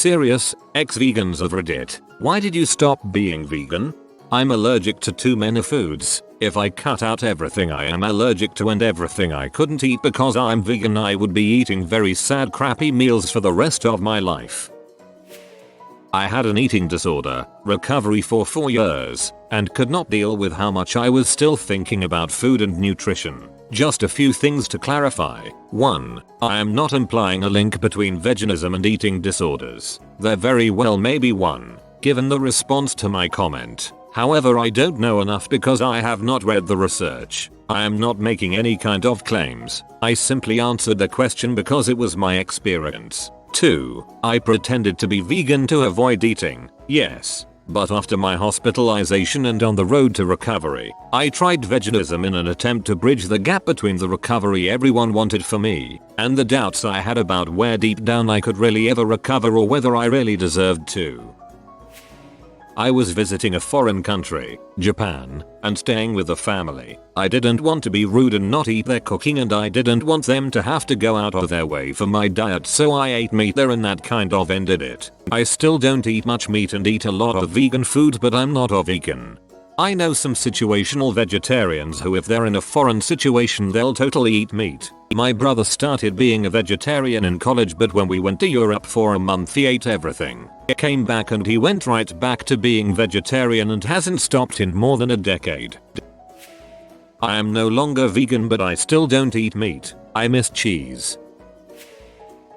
Serious, ex-vegans of Reddit, why did you stop being vegan? I'm allergic to too many foods. If I cut out everything I am allergic to and everything I couldn't eat because I'm vegan, I would be eating very sad crappy meals for the rest of my life. I had an eating disorder, recovery for 4 years, and could not deal with how much I was still thinking about food and nutrition. Just a few things to clarify. 1. I am not implying a link between veganism and eating disorders. There very well may be one, given the response to my comment. However, I don't know enough because I have not read the research. I am not making any kind of claims. I simply answered the question because it was my experience. 2. I pretended to be vegan to avoid eating. Yes. But after my hospitalization and on the road to recovery, I tried veganism in an attempt to bridge the gap between the recovery everyone wanted for me and the doubts I had about where deep down I could really ever recover or whether I really deserved to. I was visiting a foreign country, Japan, and staying with a family. I didn't want to be rude and not eat their cooking, and I didn't want them to have to go out of their way for my diet, so I ate meat there and that kind of ended it. I still don't eat much meat and eat a lot of vegan food, but I'm not a vegan. I know some situational vegetarians who, if they're in a foreign situation, they'll totally eat meat. My brother started being a vegetarian in college, but when we went to Europe for a month he ate everything. He came back and he went right back to being vegetarian and hasn't stopped in more than a decade. I am no longer vegan, but I still don't eat meat. I miss cheese.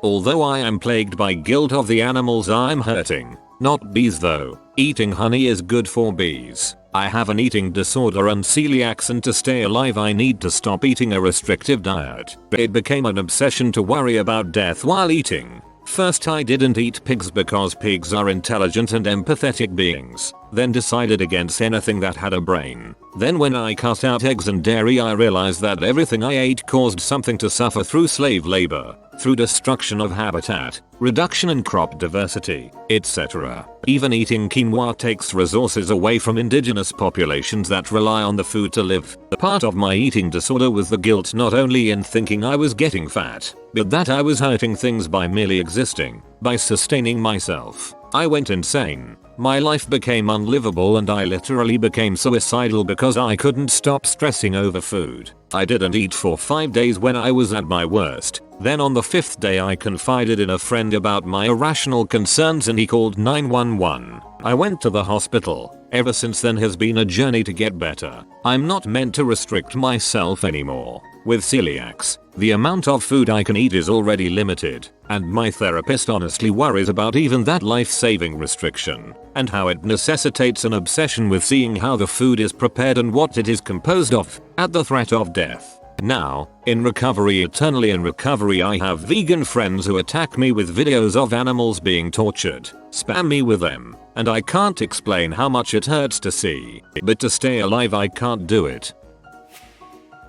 Although I am plagued by guilt of the animals I'm hurting. Not bees though. Eating honey is good for bees. I have an eating disorder and celiacs, and to stay alive I need to stop eating a restrictive diet. It became an obsession to worry about death while eating. First I didn't eat pigs because pigs are intelligent and empathetic beings, then decided against anything that had a brain. Then when I cut out eggs and dairy I realized that everything I ate caused something to suffer through slave labor, through destruction of habitat, reduction in crop diversity, etc. Even eating quinoa takes resources away from indigenous populations that rely on the food to live. The part of my eating disorder was the guilt not only in thinking I was getting fat, but that I was hurting things by merely existing, by sustaining myself. I went insane. My life became unlivable and I literally became suicidal because I couldn't stop stressing over food. I didn't eat for 5 days when I was at my worst. Then on the 5th day I confided in a friend about my irrational concerns and he called 911. I went to the hospital. Ever since then has been a journey to get better. I'm not meant to restrict myself anymore. With celiacs, the amount of food I can eat is already limited, and my therapist honestly worries about even that life-saving restriction, and how it necessitates an obsession with seeing how the food is prepared and what it is composed of, at the threat of death. Now, in recovery, eternally in recovery, I have vegan friends who attack me with videos of animals being tortured, spam me with them, and I can't explain how much it hurts to see, but to stay alive I can't do it.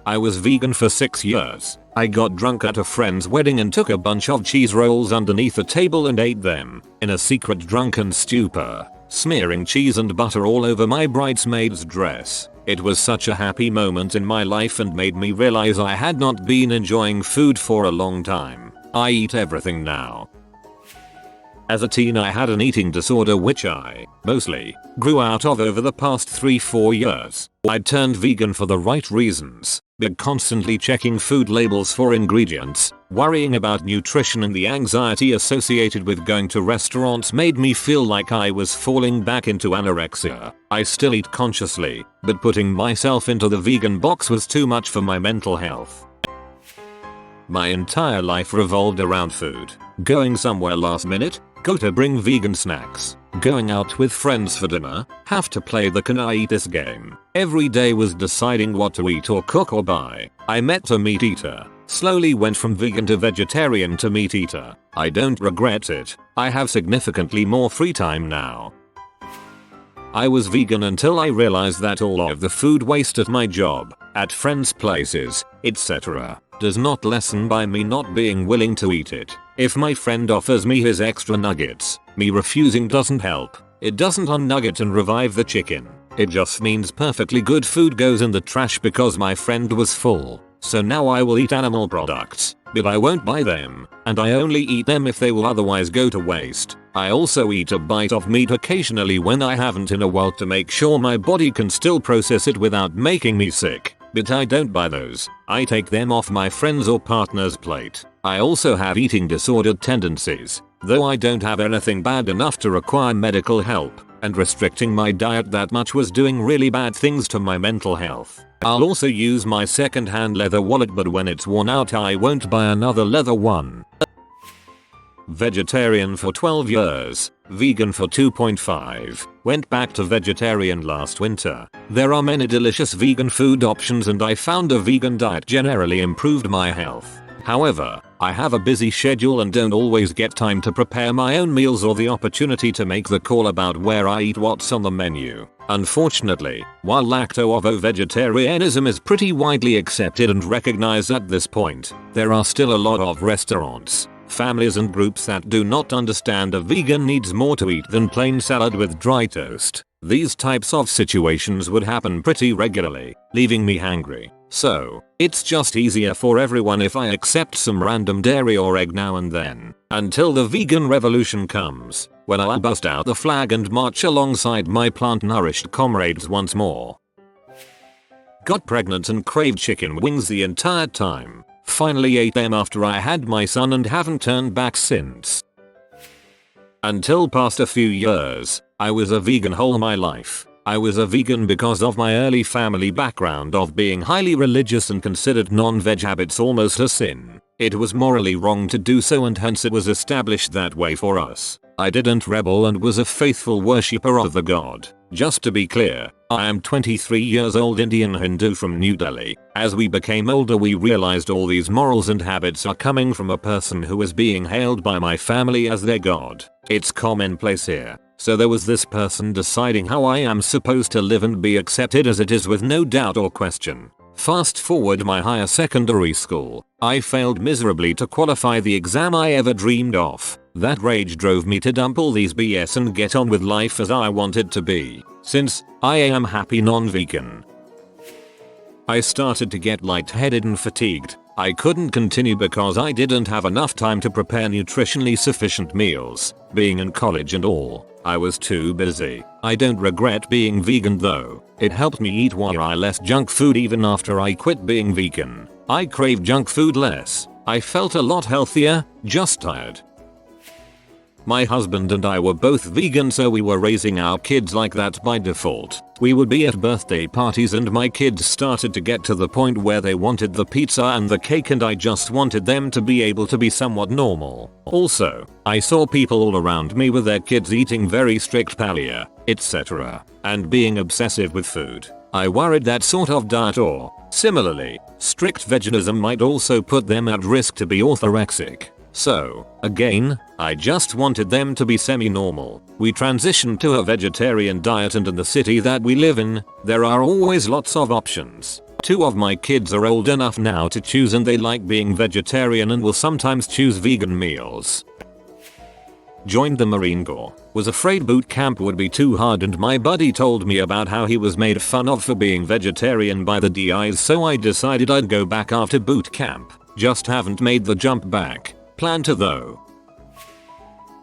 I was vegan for 6 years. I got drunk at a friend's wedding and took a bunch of cheese rolls underneath a table and ate them, in a secret drunken stupor, smearing cheese and butter all over my bridesmaid's dress. It was such a happy moment in my life and made me realize I had not been enjoying food for a long time. I eat everything now. As a teen I had an eating disorder which I, mostly, grew out of over the past 3-4 years. I turned vegan for the right reasons, but constantly checking food labels for ingredients, worrying about nutrition, and the anxiety associated with going to restaurants made me feel like I was falling back into anorexia. I still eat consciously, but putting myself into the vegan box was too much for my mental health. My entire life revolved around food. Going somewhere last minute, go to bring vegan snacks. Going out with friends for dinner, have to play the can I eat this game. Every day was deciding what to eat or cook or buy. I met a meat eater, slowly went from vegan to vegetarian to meat eater. I don't regret it. I have significantly more free time now. I was vegan until I realized that all of the food waste at my job, at friends' places, etc., does not lessen by me not being willing to eat it. If my friend offers me his extra nuggets, me refusing doesn't help. It doesn't unnugget and revive the chicken. It just means perfectly good food goes in the trash because my friend was full. So now I will eat animal products, but I won't buy them, and I only eat them if they will otherwise go to waste. I also eat a bite of meat occasionally when I haven't in a while to make sure my body can still process it without making me sick. But I don't buy those. I take them off my friend's or partner's plate. I also have eating disordered tendencies, though I don't have anything bad enough to require medical help, and restricting my diet that much was doing really bad things to my mental health. I'll also use my second-hand leather wallet, but when it's worn out I won't buy another leather one. Vegetarian for 12 years, vegan for 2.5, went back to vegetarian last winter. There are many delicious vegan food options and I found a vegan diet generally improved my health. However, I have a busy schedule and don't always get time to prepare my own meals or the opportunity to make the call about where I eat what's on the menu. Unfortunately, while lacto-ovo vegetarianism is pretty widely accepted and recognized at this point, there are still a lot of restaurants, families and groups that do not understand a vegan needs more to eat than plain salad with dry toast. These types of situations would happen pretty regularly, leaving me hangry. So, it's just easier for everyone if I accept some random dairy or egg now and then, until the vegan revolution comes, when I'll bust out the flag and march alongside my plant-nourished comrades once more. Got pregnant and craved chicken wings the entire time. Finally ate them after I had my son and haven't turned back since. Until past a few years, I was a vegan whole my life. I was a vegan because of my early family background of being highly religious and considered non-veg habits almost a sin. It was morally wrong to do so and hence it was established that way for us. I didn't rebel and was a faithful worshipper of the god. Just to be clear, I am 23 years old Indian Hindu from New Delhi. As we became older we realized all these morals and habits are coming from a person who is being hailed by my family as their god. It's commonplace here. So there was this person deciding how I am supposed to live and be accepted as it is with no doubt or question. Fast forward my higher secondary school, I failed miserably to qualify the exam I ever dreamed of. That rage drove me to dump all these BS and get on with life as I wanted to be. Since I am happy non-vegan, I started to get lightheaded and fatigued. I couldn't continue because I didn't have enough time to prepare nutritionally sufficient meals, being in college and all. I was too busy. I don't regret being vegan though. It helped me eat way less junk food even after I quit being vegan. I craved junk food less. I felt a lot healthier, just tired. My husband and I were both vegan, so we were raising our kids like that by default. We would be at birthday parties and my kids started to get to the point where they wanted the pizza and the cake and I just wanted them to be able to be somewhat normal. Also, I saw people all around me with their kids eating very strict paleo, etc. and being obsessive with food. I worried that sort of diet or, similarly, strict veganism might also put them at risk to be orthorexic. So, again, I just wanted them to be semi-normal. We transitioned to a vegetarian diet and in the city that we live in, there are always lots of options. 2 of my kids are old enough now to choose and they like being vegetarian and will sometimes choose vegan meals. Joined the Marine Corps. Was afraid boot camp would be too hard and my buddy told me about how he was made fun of for being vegetarian by the DIs, so I decided I'd go back after boot camp. Just haven't made the jump back. Plan to though.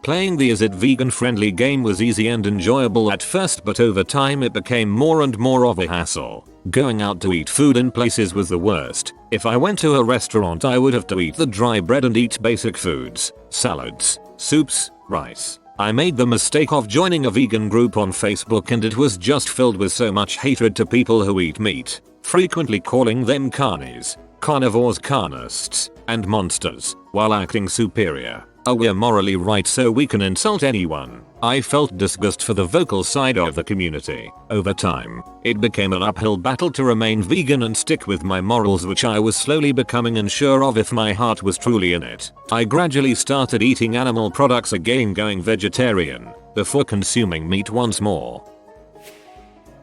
Playing the Is It Vegan Friendly game was easy and enjoyable at first, but over time it became more and more of a hassle. Going out to eat food in places was the worst. If I went to a restaurant I would have to eat the dry bread and eat basic foods, salads, soups, rice. I made the mistake of joining a vegan group on Facebook and it was just filled with so much hatred to people who eat meat, frequently calling them carnies, carnivores, carnists, and monsters, while acting superior. Oh, we're morally right so we can insult anyone. I felt disgust for the vocal side of the community. Over time, it became an uphill battle to remain vegan and stick with my morals, which I was slowly becoming unsure of if my heart was truly in it. I gradually started eating animal products again, going vegetarian, before consuming meat once more.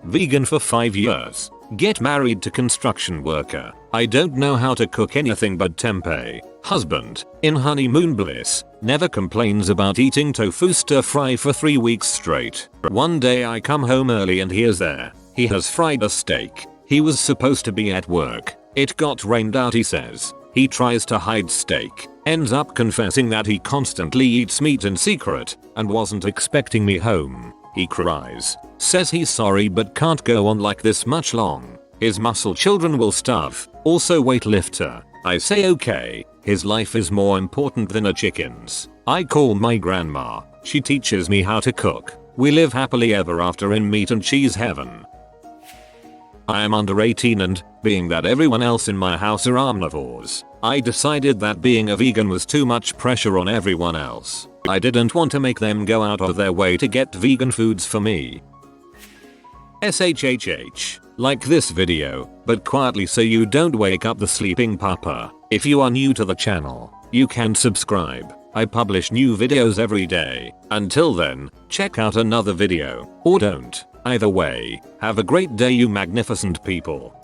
Vegan for 5 years. Get married to construction worker. I don't know how to cook anything but tempeh. Husband, in honeymoon bliss, never complains about eating tofu stir fry for 3 weeks straight. One day I come home early and he is there. He has fried a steak. He was supposed to be at work. It got rained out, he says. He tries to hide steak, ends up confessing that he constantly eats meat in secret, and wasn't expecting me home. He cries, says he's sorry but can't go on like this much long. His muscle children will starve, also weightlifter. I say okay, his life is more important than a chicken's. I call my grandma, she teaches me how to cook. We live happily ever after in meat and cheese heaven. I am under 18 and, being that everyone else in my house are omnivores, I decided that being a vegan was too much pressure on everyone else. I didn't want to make them go out of their way to get vegan foods for me. SHHH. Like this video, but quietly so you don't wake up the sleeping papa. If you are new to the channel, you can subscribe. I publish new videos every day. Until then, check out another video, or don't. Either way, have a great day you magnificent people.